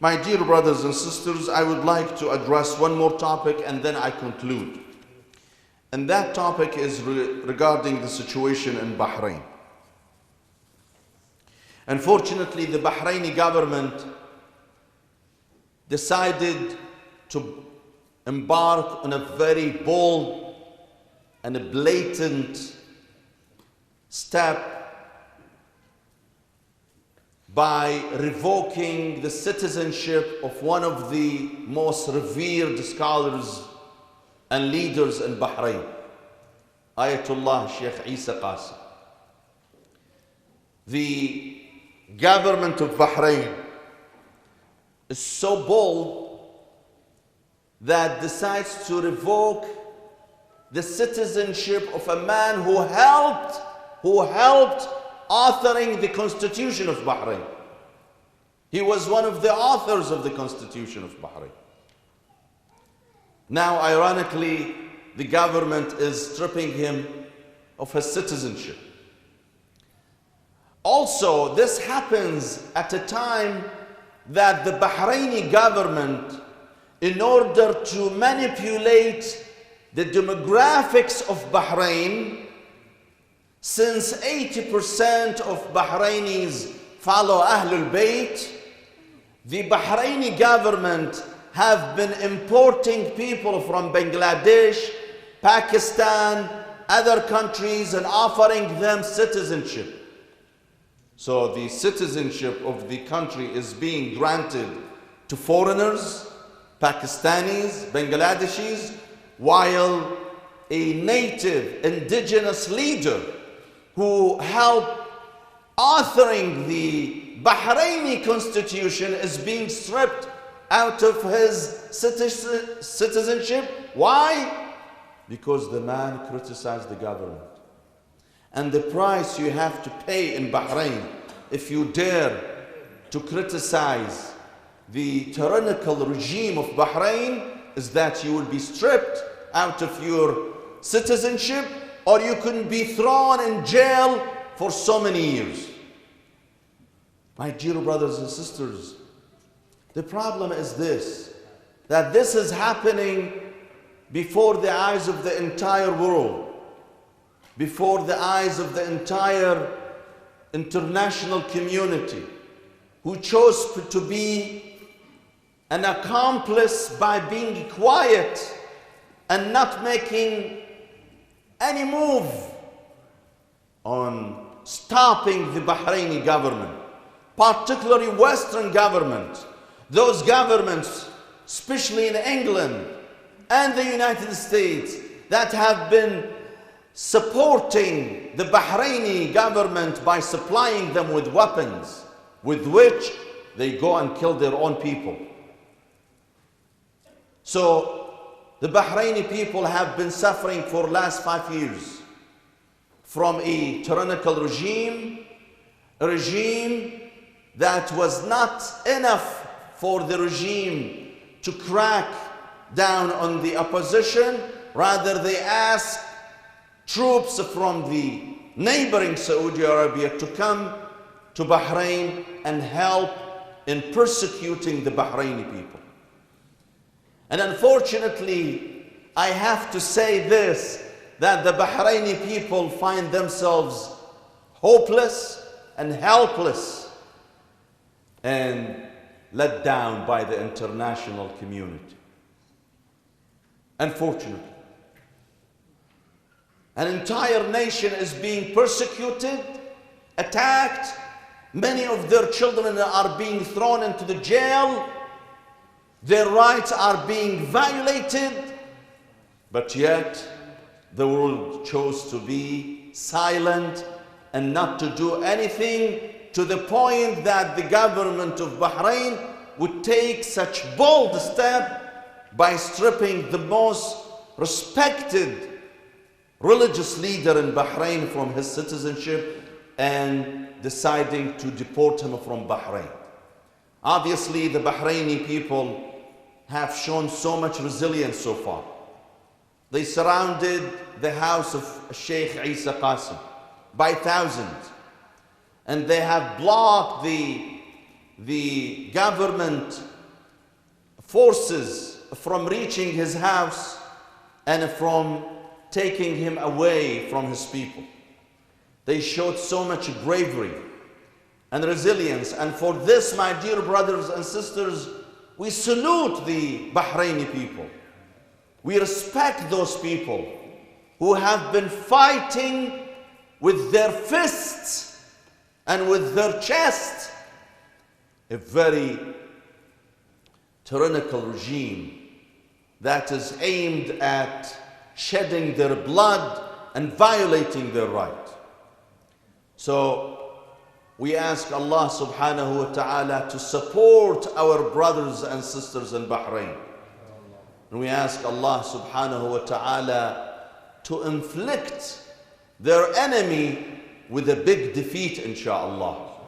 My dear brothers and sisters, I would like to address one more topic and then I conclude. And that topic is regarding the situation in Bahrain. Unfortunately, the Bahraini government decided to embark on a very bold and a blatant step by revoking the citizenship of one of the most revered scholars and leaders in Bahrain, Ayatollah Sheikh Isa Qasim. The government of Bahrain is so bold that decides to revoke the citizenship of a man who helped authoring the Constitution of Bahrain. He was one of the authors of the Constitution of Bahrain. Now, ironically, the government is stripping him of his citizenship. Also, this happens at a time that the Bahraini government, in order to manipulate the demographics of Bahrain, since 80% of Bahrainis follow Ahlul Bayt, the Bahraini government have been importing people from Bangladesh, Pakistan, other countries and offering them citizenship. So the citizenship of the country is being granted to foreigners, Pakistanis, Bangladeshis, while a native indigenous leader who helped authoring the Bahraini constitution is being stripped out of his citizenship. Why? Because the man criticized the government. And the price you have to pay in Bahrain if you dare to criticize the tyrannical regime of Bahrain is that you will be stripped out of your citizenship, or you can be thrown in jail for so many years. My dear brothers and sisters, the problem is this, that this is happening before the eyes of the entire world, before the eyes of the entire international community, who chose to be an accomplice by being quiet and not making any move on stopping the Bahraini government, particularly Western government, those governments, especially in England and the United States, that have been supporting the Bahraini government by supplying them with weapons with which they go and kill their own people. So the Bahraini people have been suffering for the last 5 years from a tyrannical regime, a regime that was not enough for the regime to crack down on the opposition. Rather, they asked troops from the neighboring Saudi Arabia to come to Bahrain and help in persecuting the Bahraini people. And unfortunately, I have to say this, that the Bahraini people find themselves hopeless and helpless and let down by the international community. Unfortunately, an entire nation is being persecuted, attacked. Many of their children are being thrown into the jail. Their rights are being violated, but yet the world chose to be silent and not to do anything, to the point that the government of Bahrain would take such bold step by stripping the most respected religious leader in Bahrain from his citizenship and deciding to deport him from Bahrain. Obviously, the Bahraini people have shown so much resilience so far. They surrounded the house of Sheikh Isa Qasim by thousands, and they have blocked the government forces from reaching his house and from taking him away from his people. They showed so much bravery and resilience, and for this, my dear brothers and sisters, we salute the Bahraini people. We respect those people who have been fighting with their fists and with their chest a very tyrannical regime that is aimed at shedding their blood and violating their right. So we ask Allah subhanahu wa ta'ala to support our brothers and sisters in Bahrain. And we ask Allah subhanahu wa ta'ala to inflict their enemy with a big defeat, inshaAllah.